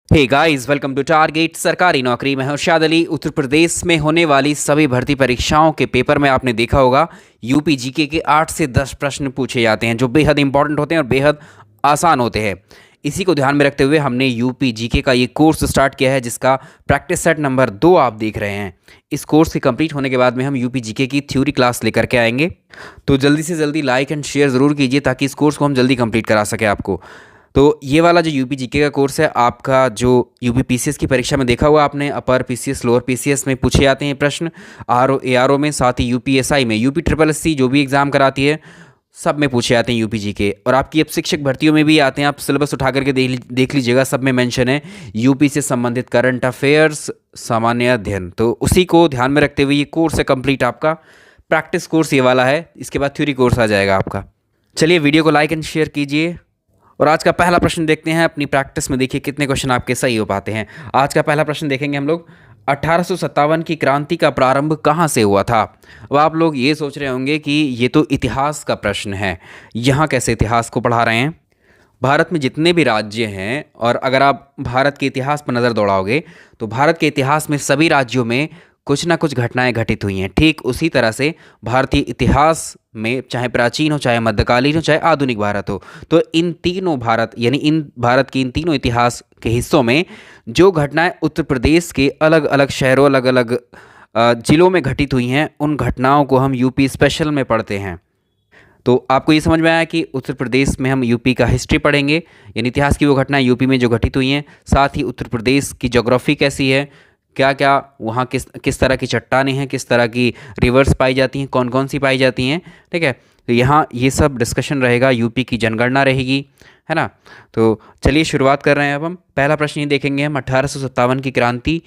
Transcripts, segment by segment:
Hey guys, welcome to target Sarkari Naukri. मैं हर्षाद अली। उत्तर प्रदेश में होने वाली सभी भर्ती परीक्षाओं के पेपर में आपने देखा होगा यूपी जीके के 8 से 10 प्रश्न पूछे जाते हैं जो बेहद इंपॉर्टेंट होते हैं और बेहद आसान होते हैं। इसी को ध्यान में रखते हुए हमने यूपी जीके का ये कोर्स स्टार्ट किया है जिसका प्रैक्टिस सेट नंबर 2 आप देख रहे हैं। इस कोर्स के कंप्लीट होने के बाद में हम यूपी जीके की थ्योरी क्लास लेकर के आएंगे, तो जल्दी से जल्दी लाइक एंड शेयर ज़रूर कीजिए ताकि इस कोर्स को हम जल्दी कंप्लीट करा सकें आपको। तो ये वाला जो यूपी जीके का कोर्स है आपका, जो यूपी पीसीएस की परीक्षा में देखा हुआ आपने, अपर पीसीएस लोअर पीसीएस में पूछे जाते हैं प्रश्न, आरओ एआरओ में, साथ ही यूपीएसआई में, यूपी ट्रिपल एससी जो भी एग्ज़ाम कराती है सब में पूछे जाते हैं यूपी जीके। और आपकी अब शिक्षक भर्तियों में भी आते हैं, आप सिलेबस उठा करके देख लीजिएगा, सब में मेंशन है यूपी से संबंधित करंट अफेयर्स सामान्य अध्ययन। तो उसी को ध्यान में रखते हुए ये कोर्स है कंप्लीट आपका। प्रैक्टिस कोर्स ये वाला है, इसके बाद थ्योरी कोर्स आ जाएगा आपका। चलिए वीडियो को लाइक एंड शेयर कीजिए और आज का पहला प्रश्न देखते हैं। अपनी प्रैक्टिस में देखिए कितने क्वेश्चन आपके सही हो पाते हैं। आज का पहला प्रश्न देखेंगे हम लोग, 1857 की क्रांति का प्रारंभ कहाँ से हुआ था। अब आप लोग ये सोच रहे होंगे कि ये तो इतिहास का प्रश्न है, यहाँ कैसे इतिहास को पढ़ा रहे हैं। भारत में जितने भी राज्य हैं, और अगर आप भारत के इतिहास पर नज़र दौड़ाओगे तो भारत के इतिहास में सभी राज्यों में कुछ ना कुछ घटनाएं घटित हुई हैं। ठीक उसी तरह से भारतीय इतिहास में, चाहे प्राचीन हो, चाहे मध्यकालीन हो, चाहे आधुनिक भारत हो, तो इन तीनों भारत यानी इन भारत के इन तीनों इतिहास के हिस्सों में जो घटनाएं उत्तर प्रदेश के अलग अलग शहरों, अलग अलग जिलों में घटित हुई हैं, उन घटनाओं को हम यूपी स्पेशल में पढ़ते हैं। तो आपको ये समझ में आया कि उत्तर प्रदेश में हम यूपी का हिस्ट्री पढ़ेंगे, यानी इतिहास की वो घटनाएं यूपी में जो घटित हुई हैं। साथ ही उत्तर प्रदेश की ज्योग्राफी कैसी है, क्या क्या वहाँ किस तरह की चट्टानें हैं, किस तरह की रिवर्स पाई जाती हैं, कौन कौन सी पाई जाती हैं। ठीक है, तो यहाँ ये सब डिस्कशन रहेगा, यूपी की जनगणना रहेगी, है ना। तो चलिए शुरुआत कर रहे हैं। अब हम पहला प्रश्न ये देखेंगे हम, 1857 की क्रांति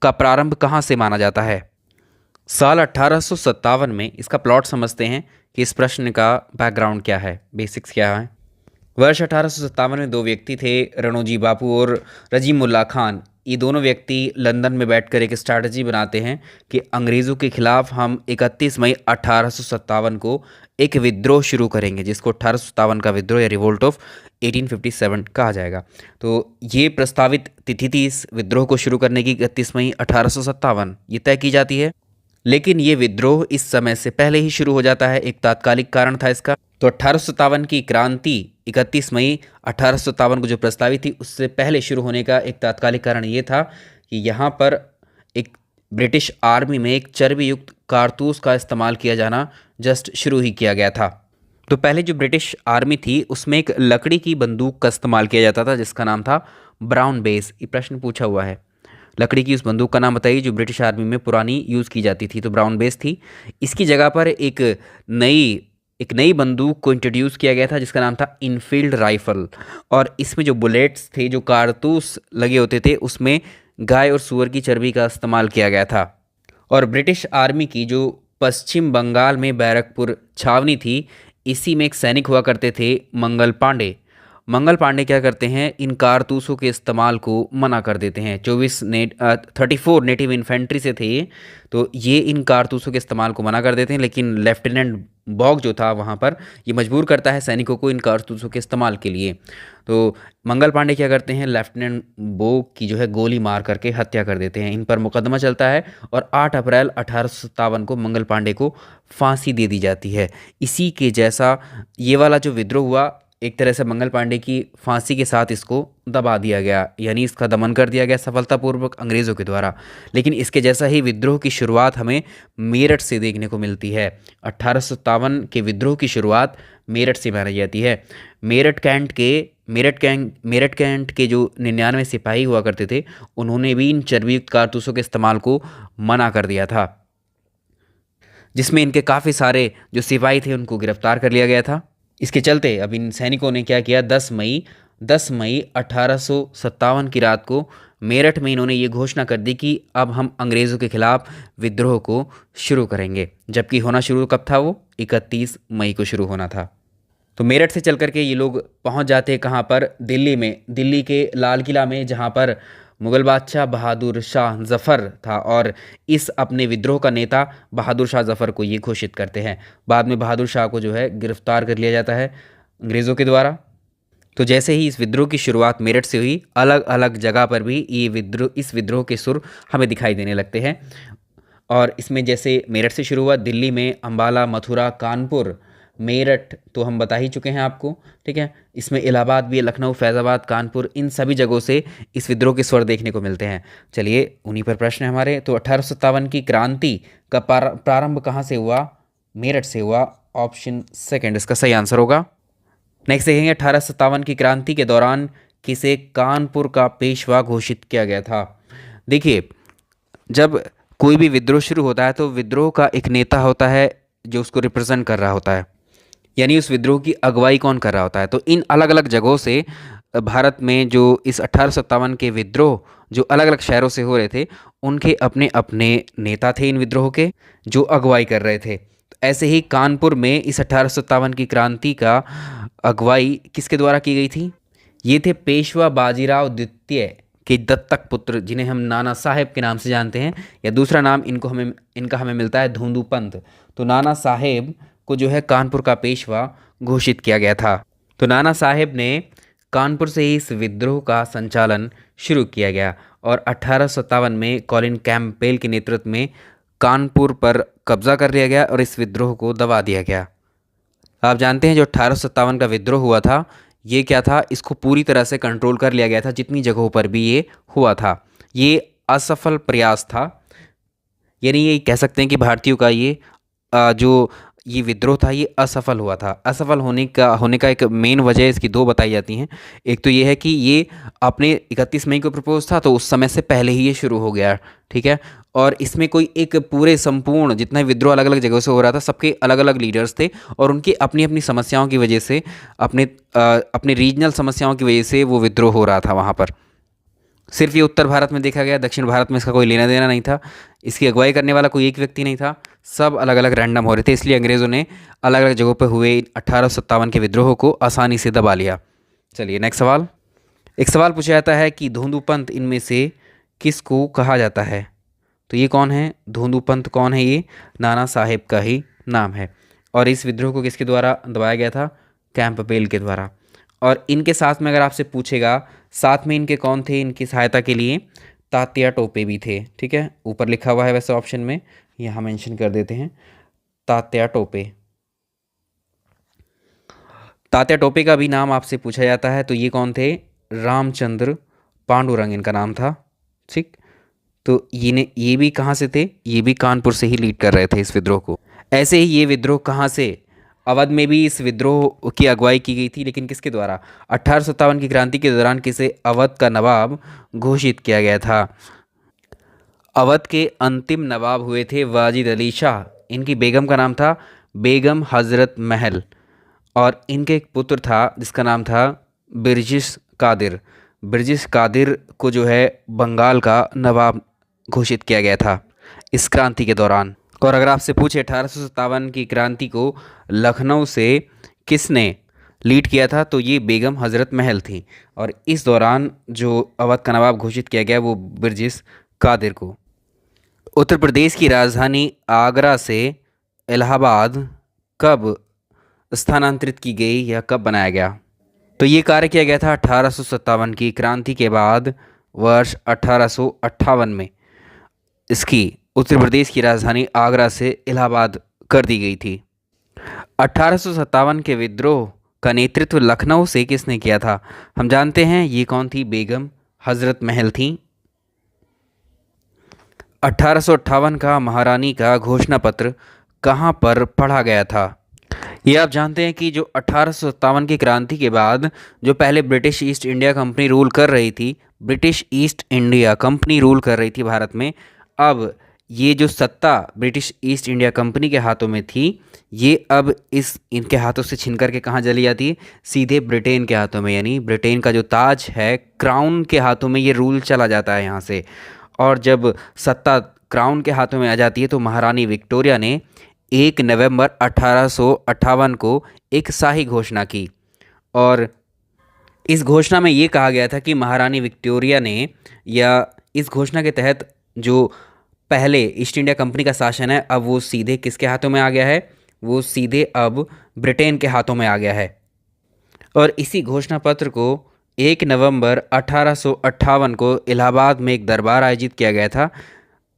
का प्रारंभ कहाँ से माना जाता है। साल 1857 में इसका प्लॉट समझते हैं कि इस प्रश्न का बैकग्राउंड क्या है, बेसिक्स क्या है। वर्ष 1857 में दो व्यक्ति थे, रणोजी बापू और रजीमुल्ला खान। ये दोनों व्यक्ति लंदन में बैठकर एक स्ट्रैटेजी बनाते हैं कि अंग्रेज़ों के खिलाफ हम 31 मई 1857 को एक विद्रोह शुरू करेंगे, जिसको 1857 का विद्रोह या रिवोल्ट ऑफ 1857 कहा जाएगा। तो ये प्रस्तावित तिथि थी इस विद्रोह को शुरू करने की, 31 मई 1857 ये तय की जाती है। लेकिन ये विद्रोह इस समय से पहले ही शुरू हो जाता है, एक तात्कालिक कारण था इसका। तो 1857 की क्रांति 31 मई 1857 को जो प्रस्तावित थी उससे पहले शुरू होने का एक तात्कालिक कारण ये था कि यहाँ पर एक ब्रिटिश आर्मी में एक चर्बी युक्त कारतूस का इस्तेमाल किया जाना जस्ट शुरू ही किया गया था। तो पहले जो ब्रिटिश आर्मी थी उसमें एक लकड़ी की बंदूक का इस्तेमाल किया जाता था जिसका नाम था ब्राउन बेस। ये प्रश्न पूछा हुआ है, लकड़ी की उस बंदूक का नाम बताइए जो ब्रिटिश आर्मी में पुरानी यूज़ की जाती थी। तो ब्राउन बेस थी। इसकी जगह पर एक नई बंदूक को इंट्रोड्यूस किया गया था जिसका नाम था इनफील्ड राइफल, और इसमें जो बुलेट्स थे, जो कारतूस लगे होते थे, उसमें गाय और सूअर की चर्बी का इस्तेमाल किया गया था। और ब्रिटिश आर्मी की जो पश्चिम बंगाल में बैरकपुर छावनी थी, इसी में एक सैनिक हुआ करते थे मंगल पांडे। मंगल पांडे क्या करते हैं, इन कारतूसों के इस्तेमाल को मना कर देते हैं। 34 नेटिव इन्फेंट्री से थे ये, तो ये इन कारतूसों के इस्तेमाल को मना कर देते हैं। लेकिन लेफ्टिनेंट बॉग जो था वहाँ पर, ये मजबूर करता है सैनिकों को इन कारतूसों के इस्तेमाल के लिए। तो मंगल पांडे क्या करते हैं, लेफ्टिनेंट बॉग की जो है गोली मार करके हत्या कर देते हैं। इन पर मुकदमा चलता है और 8 अप्रैल 1857 को मंगल पांडे को फांसी दे दी जाती है। इसी के जैसा ये वाला जो विद्रोह हुआ, एक तरह से मंगल पांडे की फांसी के साथ इसको दबा दिया गया, यानी इसका दमन कर दिया गया सफलतापूर्वक अंग्रेज़ों के द्वारा। लेकिन इसके जैसा ही विद्रोह की शुरुआत हमें मेरठ से देखने को मिलती है। 1857 के विद्रोह की शुरुआत मेरठ से मानी जाती है। मेरठ कैंट के जो 99 सिपाही हुआ करते थे, उन्होंने भी इन चर्बीयुक्त कारतूसों के इस्तेमाल को मना कर दिया था, जिसमें इनके काफ़ी सारे जो सिपाही थे उनको गिरफ्तार कर लिया गया था। इसके चलते अब इन सैनिकों ने क्या किया, 10 मई 1857 की रात को मेरठ में इन्होंने ये घोषणा कर दी कि अब हम अंग्रेज़ों के खिलाफ विद्रोह को शुरू करेंगे। जबकि होना शुरू कब था, वो 31 मई को शुरू होना था। तो मेरठ से चल करके ये लोग पहुंच जाते हैं कहाँ पर, दिल्ली में, दिल्ली के लाल किला में, जहाँ पर मुग़ल बादशाह बहादुर शाह जफ़र था। और इस अपने विद्रोह का नेता बहादुर शाह जफ़र को ये घोषित करते हैं। बाद में बहादुर शाह को जो है गिरफ्तार कर लिया जाता है अंग्रेज़ों के द्वारा। तो जैसे ही इस विद्रोह की शुरुआत मेरठ से हुई, अलग अलग जगह पर भी इस विद्रोह के सुर हमें दिखाई देने लगते हैं। और इसमें जैसे मेरठ से शुरू हुआ, दिल्ली में अंबाला, मथुरा, कानपुर, मेरठ तो हम बता ही चुके हैं आपको, ठीक है। इसमें इलाहाबाद भी है, लखनऊ, फैज़ाबाद, कानपुर, इन सभी जगहों से इस विद्रोह के स्वर देखने को मिलते हैं। चलिए उन्हीं पर प्रश्न है हमारे। तो 1857 की क्रांति का प्रारंभ कहाँ से हुआ? मेरठ से हुआ। ऑप्शन सेकंड इसका सही आंसर होगा। नेक्स्ट देखेंगे, 1857 की क्रांति के दौरान किसे कानपुर का पेशवा घोषित किया गया था? देखिए, जब कोई भी विद्रोह शुरू होता है तो विद्रोह का एक नेता होता है जो उसको रिप्रेजेंट कर रहा होता है, यानी उस विद्रोह की अगुवाई कौन कर रहा होता है। तो इन अलग अलग जगहों से भारत में जो इस 1857 के विद्रोह जो अलग अलग शहरों से हो रहे थे, उनके अपने अपने नेता थे इन विद्रोह के, जो अगुवाई कर रहे थे। तो ऐसे ही कानपुर में इस 1857 की क्रांति का अगुवाई किसके द्वारा की गई थी? ये थे पेशवा बाजीराव द्वितीय के दत्तक पुत्र, जिन्हें हम नाना साहेब के नाम से जानते हैं, या दूसरा नाम इनका हमें मिलता है धोंदू पंत। तो नाना साहेब को जो है कानपुर का पेशवा घोषित किया गया था। तो नाना साहेब ने कानपुर से ही इस विद्रोह का संचालन शुरू किया गया और 1857 में कॉलिन कैंपबेल के नेतृत्व में कानपुर पर कब्जा कर लिया गया और इस विद्रोह को दबा दिया गया। आप जानते हैं जो 1857 का विद्रोह हुआ था, ये क्या था? इसको पूरी तरह से कंट्रोल कर लिया गया था। जितनी जगहों पर भी ये हुआ था, ये असफल प्रयास था, यानी ये कह सकते हैं कि भारतीयों का जो ये विद्रोह था ये असफल हुआ था। असफल होने का एक मेन वजह इसकी दो बताई जाती हैं। एक तो ये है कि ये अपने 31 मई को प्रपोज था, तो उस समय से पहले ही ये शुरू हो गया, ठीक है। और इसमें कोई एक पूरे संपूर्ण जितना विद्रोह अलग अलग जगहों से हो रहा था, सबके अलग अलग लीडर्स थे और उनकी अपनी अपनी समस्याओं की वजह से, अपने रीजनल समस्याओं की वजह से वो विद्रोह हो रहा था वहाँ पर। सिर्फ ये उत्तर भारत में देखा गया, दक्षिण भारत में इसका कोई लेना देना नहीं था, इसकी अगुवाई करने वाला कोई एक व्यक्ति नहीं था, सब अलग अलग रैंडम हो रहे थे। इसलिए अंग्रेज़ों ने अलग अलग जगहों पर हुए 1857 के विद्रोह को आसानी से दबा लिया। चलिए नेक्स्ट सवाल। एक सवाल पूछा जाता है कि धोंदू पंत इनमें से किसको कहा जाता है? तो ये कौन है? धोंदू पंत कौन है? ये नाना साहेब का ही नाम है। और इस विद्रोह को किसके द्वारा दबाया गया था? कैंपबेल के द्वारा। और इनके साथ में अगर आपसे पूछेगा साथ में इनके कौन थे इनकी सहायता के लिए? तात्या टोपे भी थे, ठीक है। ऊपर लिखा हुआ है वैसे ऑप्शन में, यहाँ मेंशन कर देते हैं तात्या टोपे। तात्या टोपे का भी नाम आपसे पूछा जाता है, तो ये कौन थे? रामचंद्र पांडुरंग इनका नाम था, ठीक। तो ये भी कहाँ से थे? ये भी कानपुर से ही लीड कर रहे थे इस विद्रोह को। ऐसे ही ये विद्रोह कहाँ से? अवध में भी इस विद्रोह की अगुवाई की गई थी, लेकिन किसके द्वारा? 1857 की क्रांति के दौरान किसे अवध का नवाब घोषित किया गया था? अवध के अंतिम नवाब हुए थे वाजिद अली शाह। इनकी बेगम का नाम था बेगम हजरत महल और इनके एक पुत्र था जिसका नाम था बिरजिश कादिर। बिरजिश कादिर को जो है बंगाल का नवाब घोषित किया गया था इस क्रांति के दौरान। और अगर आपसे पूछे 1857 की क्रांति को लखनऊ से किसने लीड किया था, तो ये बेगम हजरत महल थी। और इस दौरान जो अवध का नवाब घोषित किया गया वो बिरजिश कादिर को। उत्तर प्रदेश की राजधानी आगरा से इलाहाबाद कब स्थानांतरित की गई या कब बनाया गया? तो ये कार्य किया गया था 1857 की क्रांति के बाद वर्ष 1858 में इसकी उत्तर प्रदेश की राजधानी आगरा से इलाहाबाद कर दी गई थी। 1857 के विद्रोह का नेतृत्व लखनऊ से किसने किया था? हम जानते हैं ये कौन थी? बेगम हजरत महल थी। 1858 का महारानी का घोषणा पत्र कहाँ पर पढ़ा गया था? ये आप जानते हैं कि जो 1857 की क्रांति के बाद जो पहले British east India company rule कर रही थी, British east India company rule कर रही थी भारत में, अब ये जो सत्ता ब्रिटिश ईस्ट इंडिया कंपनी के हाथों में थी, ये अब इनके हाथों से छीन करके कहाँ चली जाती है? सीधे ब्रिटेन के हाथों में, यानी ब्रिटेन का जो ताज है, क्राउन के हाथों में ये रूल चला जाता है यहाँ से। और जब सत्ता क्राउन के हाथों में आ जाती है तो महारानी विक्टोरिया ने 1 नवंबर 1858 को एक शाही घोषणा की। और इस घोषणा में ये कहा गया था कि महारानी विक्टोरिया ने, या इस घोषणा के तहत जो पहले ईस्ट इंडिया कंपनी का शासन है, अब वो सीधे किसके हाथों में आ गया है? वो सीधे अब ब्रिटेन के हाथों में आ गया है। और इसी घोषणा पत्र को 1 नवंबर 1858 को इलाहाबाद में एक दरबार आयोजित किया गया था।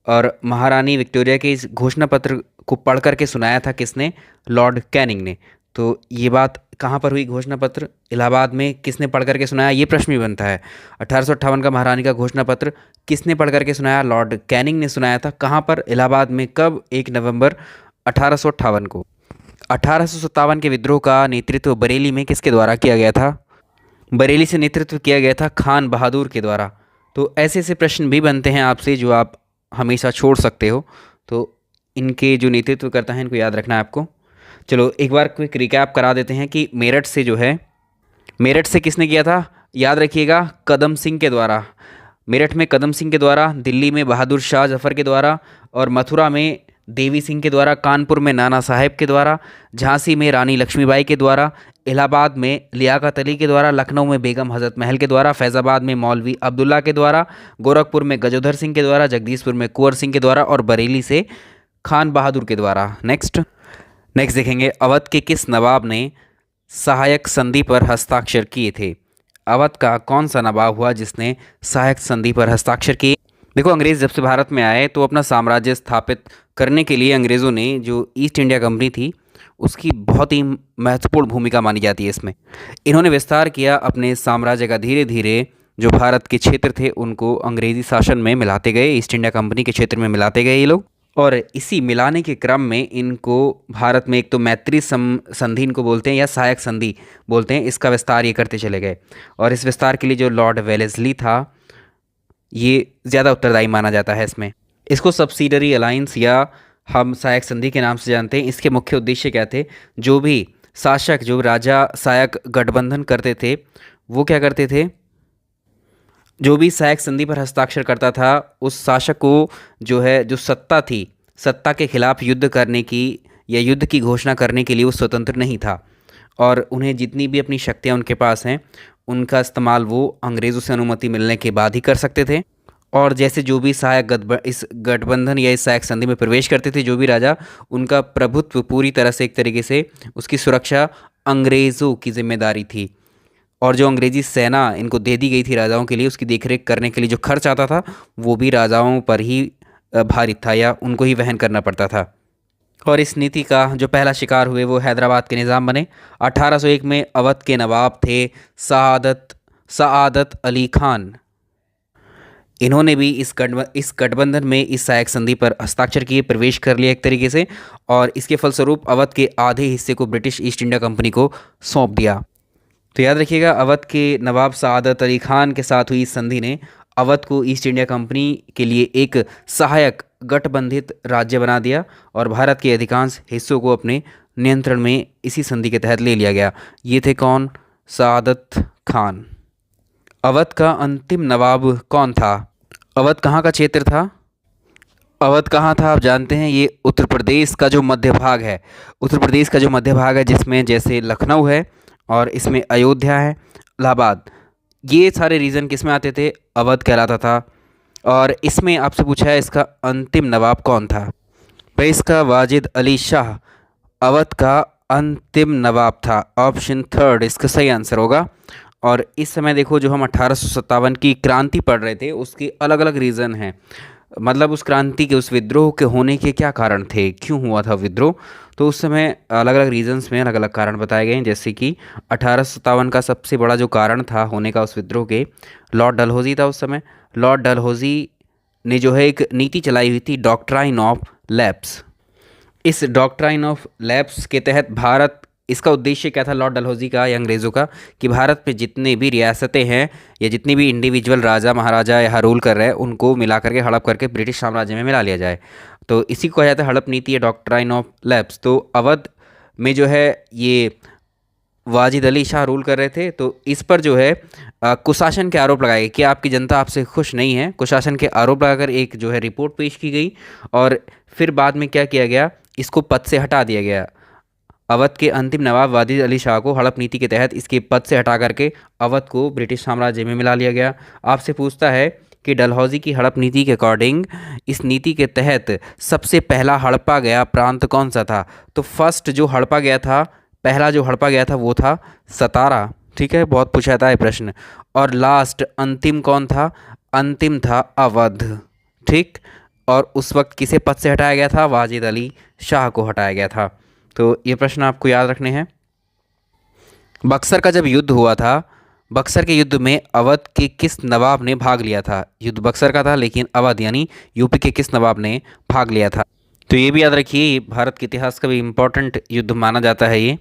और महारानी विक्टोरिया के इस घोषणा पत्र को पढ़ करके सुनाया था किसने? लॉर्ड कैनिंग ने। तो ये बात कहाँ पर हुई? घोषणा पत्र इलाहाबाद में किसने पढ़ करके सुनाया? ये प्रश्न भी बनता है। 1858 का महारानी का घोषणा पत्र किसने पढ़ करके सुनाया? लॉर्ड कैनिंग ने सुनाया था। कहाँ पर? इलाहाबाद में। कब? 1 नवंबर 1858 को। 1857 के विद्रोह का नेतृत्व बरेली में किसके द्वारा किया गया था? बरेली से नेतृत्व किया गया था खान बहादुर के द्वारा। तो ऐसे ऐसे प्रश्न भी बनते हैं आपसे जो आप हमेशा छोड़ सकते हो। तो इनके जो नेतृत्व करता है इनको याद रखना है आपको। चलो एक बार क्विक रिकैप करा देते हैं कि मेरठ से जो है, मेरठ से किसने किया था? याद रखिएगा, कदम सिंह के द्वारा। मेरठ में कदम सिंह के द्वारा, दिल्ली में बहादुर शाह जफ़र के द्वारा, और मथुरा में देवी सिंह के द्वारा, कानपुर में नाना साहेब के द्वारा, झांसी में रानी लक्ष्मीबाई के द्वारा, इलाहाबाद में लियाकत अली के द्वारा, लखनऊ में बेगम हजरत महल के द्वारा, फैज़ाबाद में मौलवी अब्दुल्ला के द्वारा, गोरखपुर में गजोधर सिंह के द्वारा, जगदीशपुर में कुंवर सिंह के द्वारा, और बरेली से खान बहादुर के द्वारा। नेक्स्ट देखेंगे, अवध के किस नवाब ने सहायक संधि पर हस्ताक्षर किए थे? अवध का कौन सा नवाब हुआ जिसने सहायक संधि पर हस्ताक्षर किए? देखो, अंग्रेज़ जब से भारत में आए तो अपना साम्राज्य स्थापित करने के लिए अंग्रेज़ों ने जो ईस्ट इंडिया कंपनी थी उसकी बहुत ही महत्वपूर्ण भूमिका मानी जाती है इसमें। इन्होंने विस्तार किया अपने साम्राज्य का। धीरे धीरे जो भारत के क्षेत्र थे उनको अंग्रेज़ी शासन में मिलाते गए, ईस्ट इंडिया कंपनी के क्षेत्र में मिलाते गए ये लोग। और इसी मिलाने के क्रम में इनको भारत में एक तो मैत्री संधि इनको बोलते हैं या सहायक संधि बोलते हैं, इसका विस्तार ये करते चले गए। और इस विस्तार के लिए जो लॉर्ड वेलेस्ली था ये ज़्यादा उत्तरदायी माना जाता है इसमें। इसको सब्सिडरी अलायंस या हम सहायक संधि के नाम से जानते हैं। इसके मुख्य उद्देश्य क्या थे? जो भी शासक, जो राजा सहायक गठबंधन करते थे वो क्या करते थे? जो भी सहायक संधि पर हस्ताक्षर करता था उस शासक को जो है, जो सत्ता थी, सत्ता के खिलाफ युद्ध करने की या युद्ध की घोषणा करने के लिए वो स्वतंत्र नहीं था। और उन्हें जितनी भी अपनी शक्तियाँ उनके पास हैं उनका इस्तेमाल वो अंग्रेज़ों से अनुमति मिलने के बाद ही कर सकते थे। और जैसे जो भी सहायक इस गठबंधन या इस सहायक संधि में प्रवेश करते थे जो भी राजा, उनका प्रभुत्व पूरी तरह से एक तरीके से उसकी सुरक्षा अंग्रेज़ों की जिम्मेदारी थी। और जो अंग्रेज़ी सेना इनको दे दी गई थी राजाओं के लिए, उसकी देखरेख करने के लिए जो खर्च आता था वो भी राजाओं पर ही भारित था या उनको ही वहन करना पड़ता था। और इस नीति का जो पहला शिकार हुए वो हैदराबाद के निज़ाम बने। 1801 में अवध के नवाब थे सआदत अली खान। इन्होंने भी इस गठबंधन में इस सहायक संधि पर हस्ताक्षर किए, प्रवेश कर लिया एक तरीके से। और इसके फलस्वरूप अवध के आधे हिस्से को ब्रिटिश ईस्ट इंडिया कंपनी को सौंप दिया। तो याद रखिएगा, अवध के नवाब सआदत अली खान के साथ हुई इस संधि ने अवध को ईस्ट इंडिया कंपनी के लिए एक सहायक गठबंधित राज्य बना दिया और भारत के अधिकांश हिस्सों को अपने नियंत्रण में इसी संधि के तहत ले लिया गया। ये थे कौन? सआदत खान। अवध का अंतिम नवाब कौन था? अवध कहाँ का क्षेत्र था? अवध कहाँ था आप जानते हैं? ये उत्तर प्रदेश का जो मध्य भाग है, उत्तर प्रदेश का जो मध्य भाग है जिसमें जैसे लखनऊ है और इसमें अयोध्या है, इलाहाबाद, ये सारे रीजन किस में आते थे? अवध कहलाता था। और इसमें आपसे पूछा है इसका अंतिम नवाब कौन था? भाई इसका वाजिद अली शाह अवध का अंतिम नवाब था। ऑप्शन थर्ड इसका सही आंसर होगा। और इस समय देखो, जो हम 1857 की क्रांति पढ़ रहे थे उसके अलग अलग रीज़न हैं। मतलब उस क्रांति के, उस विद्रोह के होने के क्या कारण थे, क्यों हुआ था विद्रोह, तो उस समय अलग अलग रीजन्स में अलग अलग कारण बताए गए हैं। जैसे कि 1857 का सबसे बड़ा जो कारण था होने का उस विद्रोह के, लॉर्ड डलहौजी था उस समय। लॉर्ड डलहौजी ने जो है एक नीति चलाई हुई थी, डॉक्ट्राइन ऑफ लैप्स। इस डॉक्ट्राइन ऑफ लैप्स के तहत भारत, इसका उद्देश्य क्या था लॉर्ड डलहौजी का या अंग्रेज़ों का, कि भारत पे जितने भी रियासतें हैं या जितनी भी इंडिविजुअल राजा महाराजा यहाँ रूल कर रहे हैं उनको मिला करके हड़प करके ब्रिटिश साम्राज्य में मिला लिया जाए। तो इसी को कहा जाता है हड़प नीति या डॉक्ट्राइन ऑफ लैप्स। तो अवध में जो है ये वाजिद अली शाह रूल कर रहे थे। तो इस पर जो है कुशासन के आरोप लगाए गए कि आपकी जनता आपसे खुश नहीं है। कुशासन के आरोप लगाकर एक जो है रिपोर्ट पेश की गई और फिर बाद में क्या किया गया, इसको पद से हटा दिया गया। अवध के अंतिम नवाब वाजिद अली शाह को हड़प नीति के तहत इसके पद से हटा करके अवध को ब्रिटिश साम्राज्य में मिला लिया गया। आपसे पूछता है कि डलहौजी की हड़प नीति के अकॉर्डिंग इस नीति के तहत सबसे पहला हड़पा गया प्रांत कौन सा था? तो फर्स्ट जो हड़पा गया था, पहला जो हड़पा गया था वो था सतारा। ठीक है, बहुत पूछा था ये प्रश्न। और लास्ट अंतिम कौन था? अंतिम था अवध। ठीक, और उस वक्त किसे पद से हटाया गया था? वाजिद अली शाह को हटाया गया था। तो ये प्रश्न आपको याद रखने हैं। बक्सर का जब युद्ध हुआ था, बक्सर के युद्ध में अवध के किस नवाब ने भाग लिया था? युद्ध बक्सर का था, लेकिन अवध यानी यूपी के किस नवाब ने भाग लिया था? तो ये भी याद रखिए, ये भारत के इतिहास का भी इम्पोर्टेंट युद्ध माना जाता है ये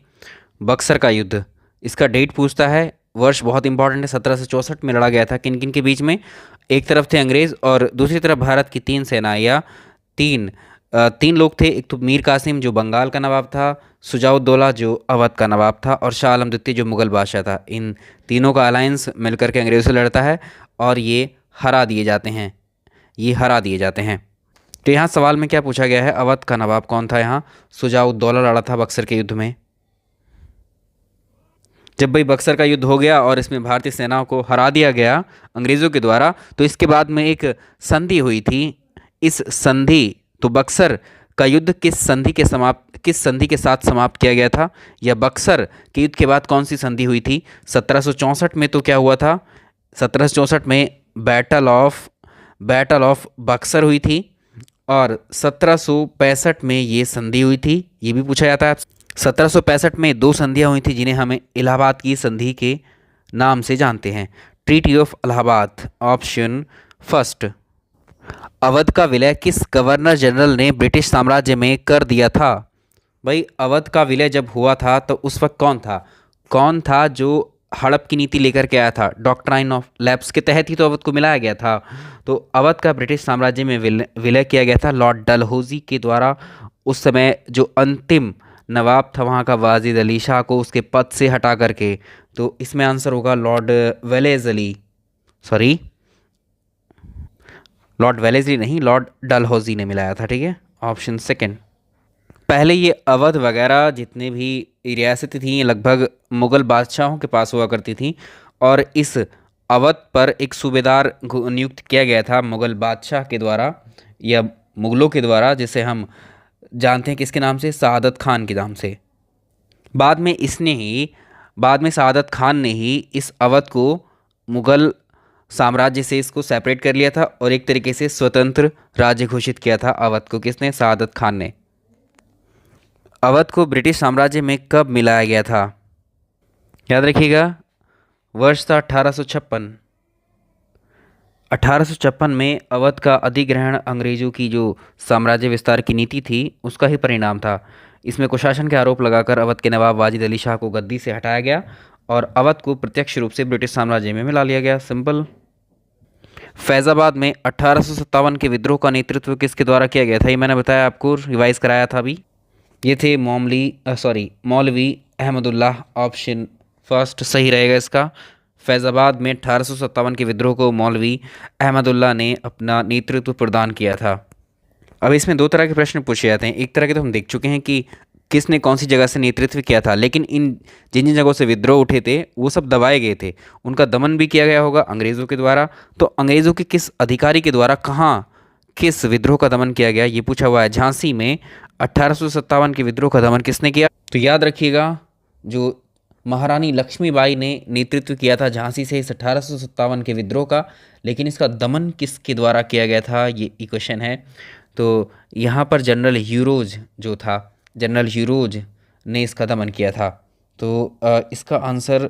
बक्सर का युद्ध। इसका डेट पूछता है, वर्ष बहुत इंपॉर्टेंट है। 1764 में लड़ा गया था। किन किन के बीच में? एक तरफ थे अंग्रेज़ और दूसरी तरफ भारत की तीन सेनाएं, या तीन लोग थे। एक तो मीर कासिम जो बंगाल का नवाब था, सुजाउद्दौला जो अवध का नवाब था, और शाह आलम द्वितीय जो मुगल बादशाह था। इन तीनों का अलायंस मिलकर के अंग्रेज़ों से लड़ता है और ये हरा दिए जाते हैं, ये हरा दिए जाते हैं। तो यहाँ सवाल में क्या पूछा गया है? अवध का नवाब कौन था? यहाँ सुजाउद्दौला लड़ा था बक्सर के युद्ध में। जब भाई बक्सर का युद्ध हो गया और इसमें भारतीय सेनाओं को हरा दिया गया अंग्रेज़ों के द्वारा, तो इसके बाद में एक संधि हुई थी। इस संधि, तो बक्सर का युद्ध किस संधि के साथ समाप्त किया गया था? या बक्सर के युद्ध के बाद कौन सी संधि हुई थी? 1764 में तो क्या हुआ था? 1764 में बैटल ऑफ बक्सर हुई थी, और 1765 में ये संधि हुई थी। ये भी पूछा जाता है। 1765 में दो संधियाँ हुई थी जिन्हें हमें इलाहाबाद की संधि के नाम से जानते हैं। Treaty of Allahabad, option first. Awadh का विलय किस गवर्नर जनरल ने ब्रिटिश साम्राज्य में कर दिया था? भाई अवध का विलय जब हुआ था तो उस वक्त कौन था जो हड़प की नीति लेकर के आया था? डॉक्ट्राइन ऑफ लैप्स के तहत ही तो अवध को मिलाया गया था। तो अवध का ब्रिटिश साम्राज्य में विलय किया गया था लॉर्ड डलहौजी के द्वारा। उस समय जो अंतिम नवाब था वहाँ का, वाजिद अली शाह को उसके पद से हटा करके। तो इसमें आंसर होगा लॉर्ड वेलेज़ली नहीं, लॉर्ड डलहौजी ने मिलाया था। ठीक है, ऑप्शन सेकंड। पहले ये अवध वगैरह जितने भी रियासतें थी, ये लगभग मुग़ल बादशाहों के पास हुआ करती थी, और इस अवध पर एक सूबेदार नियुक्त किया गया था मुग़ल बादशाह के द्वारा या मुग़लों के द्वारा, जिसे हम जानते हैं किसके नाम से? सआदत खान के नाम से। बाद में सआदत खान ने ही इस अवध को मुग़ल साम्राज्य से इसको सेपरेट कर लिया था और एक तरीके से स्वतंत्र राज्य घोषित किया था अवध को। किसने? सआदत खान ने। अवध को ब्रिटिश साम्राज्य में कब मिलाया गया था? याद रखिएगा, वर्ष था 1856। 1856 में अवध का अधिग्रहण अंग्रेज़ों की जो साम्राज्य विस्तार की नीति थी उसका ही परिणाम था। इसमें कुशासन के आरोप लगाकर अवध के नवाब वाजिद अली शाह को गद्दी से हटाया गया और अवध को प्रत्यक्ष रूप से ब्रिटिश साम्राज्य में मिला लिया गया। सिंपल। फैज़ाबाद में 1857 के विद्रोह का नेतृत्व किसके द्वारा किया गया था? ये मैंने बताया आपको, रिवाइज कराया था अभी। ये थे मौलवी अहमदुल्लाह। ऑप्शन फर्स्ट सही रहेगा इसका। फैज़ाबाद में 1857 के विद्रोह को मौलवी अहमदुल्लाह ने अपना नेतृत्व प्रदान किया था। अब इसमें दो तरह के प्रश्न पूछे जाते हैं। एक तरह के तो हम देख चुके हैं कि किसने कौन सी जगह से नेतृत्व किया था, लेकिन जिन जिन जगहों से विद्रोह उठे थे वो सब दबाए गए थे, उनका दमन भी किया गया होगा अंग्रेज़ों के द्वारा। तो अंग्रेज़ों के किस अधिकारी के द्वारा किस विद्रोह का दमन किया गया, ये पूछा हुआ है। झांसी में 1857 के विद्रोह का दमन किसने किया? तो याद रखिएगा, जो महारानी लक्ष्मीबाई ने नेतृत्व किया था झांसी से इस 1857 के विद्रोह का, लेकिन इसका दमन किसके द्वारा किया गया था, ये क्वेश्चन है। तो यहाँ पर जनरल ह्यूरोज ने इसका दमन किया था। तो इसका आंसर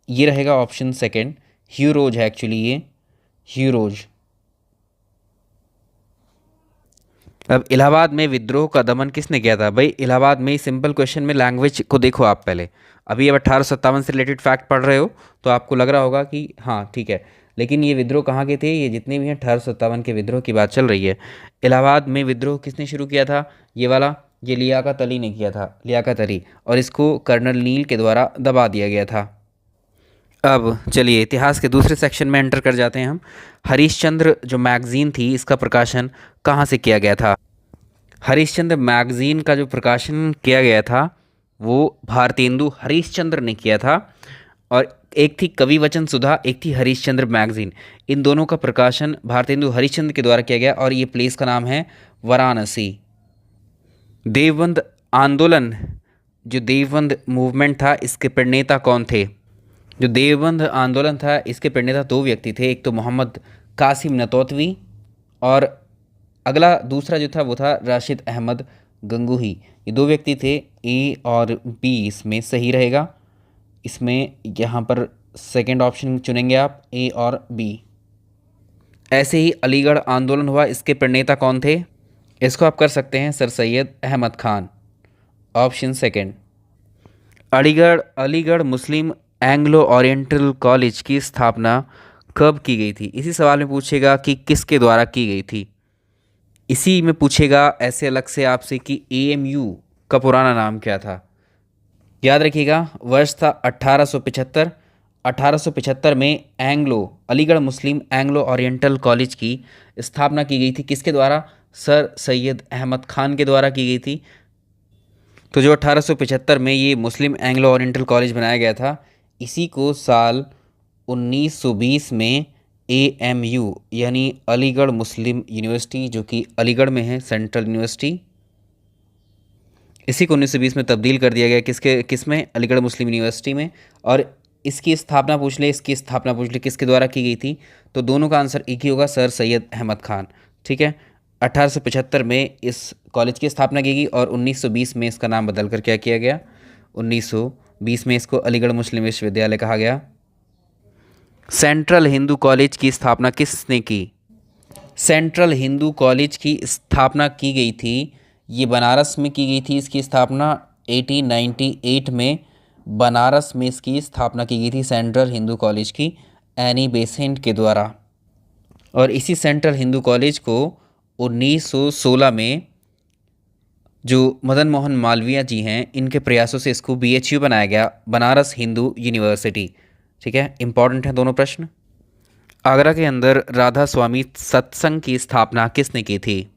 ये रहेगा ऑप्शन सेकंड, ह्यूरोज है एक्चुअली ये, ह्यूरोज। अब इलाहाबाद में विद्रोह का दमन किसने किया था? भाई इलाहाबाद में, सिंपल क्वेश्चन में लैंग्वेज को देखो आप पहले। अभी अब 1857 से रिलेटेड फैक्ट पढ़ रहे हो तो आपको लग रहा होगा कि हाँ ठीक है, लेकिन ये विद्रोह कहाँ के थे? ये जितने भी हैं 1857 के विद्रोह की बात चल रही है। इलाहाबाद में विद्रोह किसने शुरू किया था? ये वाला, ये लियाकत अली ने किया था, लियाकत अली, और इसको कर्नल नील के द्वारा दबा दिया गया था। अब चलिए इतिहास के दूसरे सेक्शन में एंटर कर जाते हैं हम। हरिश्चंद्र जो मैगज़ीन थी इसका प्रकाशन कहाँ से किया गया था? हरिश्चंद्र मैगज़ीन का जो प्रकाशन किया गया था वो भारतेंदु हरिश्चंद्र ने किया था, और एक थी कवि वचन सुधा, एक थी हरिश्चंद्र मैगज़ीन। इन दोनों का प्रकाशन भारतेंदु हरिश्चंद्र के द्वारा किया गया, और ये प्लेस का नाम है वाराणसी। देवबंद आंदोलन जो देवबंद मूवमेंट था इसके प्रणेता कौन थे? जो देवबंद आंदोलन था इसके प्रणेता दो व्यक्ति थे, एक तो मोहम्मद कासिम नतोतवी और अगला दूसरा जो था वो था राशिद अहमद गंगोही। ये दो व्यक्ति थे। ए और बी इसमें सही रहेगा। इसमें यहाँ पर सेकंड ऑप्शन चुनेंगे आप, ए और बी। ऐसे ही अलीगढ़ आंदोलन हुआ, इसके प्रणेता कौन थे? इसको आप कर सकते हैं sir Syed Ahmad Khan, option second. Aligarh Aligarh Muslim Anglo Oriental College की स्थापना कब की गई थी? इसी सवाल में पूछेगा कि किसके द्वारा की गई थी। इसी में पूछेगा ऐसे अलग से आपसे कि एएमयू का पुराना नाम क्या था। याद रखिएगा, वर्ष था 1875। 1875 में Aligarh Muslim Anglo Oriental College की स्थापना की गई थी। किसके द्वारा? सर सैयद अहमद खान के द्वारा की गई थी। तो जो 1875 में ये मुस्लिम एंग्लो ओरिएंटल कॉलेज बनाया गया था, इसी को साल 1920 में एएमयू यानी अलीगढ़ मुस्लिम यूनिवर्सिटी, जो कि अलीगढ़ में है, सेंट्रल यूनिवर्सिटी, इसी को 1920 में तब्दील कर दिया गया। किसमें? अलीगढ़ मुस्लिम यूनिवर्सिटी में। और इसकी स्थापना पूछ ले किसके द्वारा की गई थी, तो दोनों का आंसर एक ही होगा, सर सैयद अहमद खान। ठीक है, 1875 में इस कॉलेज की स्थापना की गई और 1920 में इसका नाम बदल कर क्या किया गया? 1920 में इसको अलीगढ़ मुस्लिम विश्वविद्यालय कहा गया। सेंट्रल हिंदू कॉलेज की स्थापना किसने की? सेंट्रल हिंदू कॉलेज की स्थापना की गई थी, ये बनारस में की गई थी। इसकी स्थापना 1898 में बनारस में इसकी स्थापना की गई थी, सेंट्रल हिंदू कॉलेज की, एनी बेसेंट के द्वारा। और इसी सेंट्रल हिंदू कॉलेज को 1916 में जो मदन मोहन मालवीय जी हैं, इनके प्रयासों से इसको बीएचयू बनाया गया, बनारस हिंदू यूनिवर्सिटी। ठीक है, इंपॉर्टेंट है दोनों प्रश्न। आगरा के अंदर राधा स्वामी सत्संग की स्थापना किसने की थी?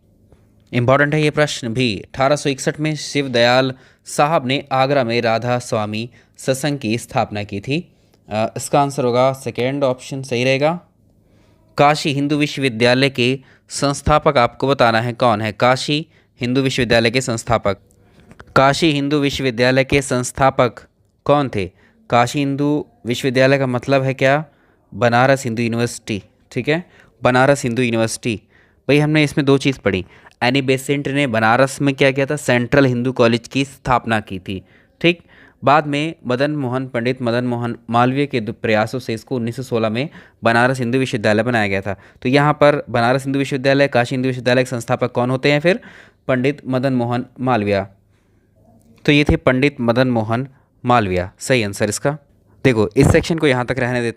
इंपॉर्टेंट है ये प्रश्न भी। 1861 में शिव दयाल साहब ने आगरा में राधा स्वामी सत्संग की स्थापना की थी। इसका आंसर होगा सेकेंड ऑप्शन सही रहेगा। काशी हिंदू विश्वविद्यालय के संस्थापक आपको बताना है कौन है। काशी हिंदू विश्वविद्यालय के संस्थापक, काशी हिंदू विश्वविद्यालय के संस्थापक कौन थे? काशी हिंदू विश्वविद्यालय का मतलब है क्या? बनारस हिंदू यूनिवर्सिटी। ठीक है, बनारस हिंदू यूनिवर्सिटी। भाई हमने इसमें दो चीज़ पढ़ी, एनी बेसेंट ने बनारस में क्या किया था? सेंट्रल हिंदू कॉलेज की स्थापना की थी। ठीक, बाद में पंडित मदन मोहन मालवीय के प्रयासों से इसको 1916 में बनारस हिंदू विश्वविद्यालय बनाया गया था। तो यहाँ पर बनारस हिंदू विश्वविद्यालय, काशी हिंदू विश्वविद्यालय के संस्थापक कौन होते हैं? फिर पंडित मदन मोहन मालवीय। तो ये थे पंडित मदन मोहन मालवीय, सही आंसर इसका। देखो इस सेक्शन को यहाँ तक रहने देते हैं।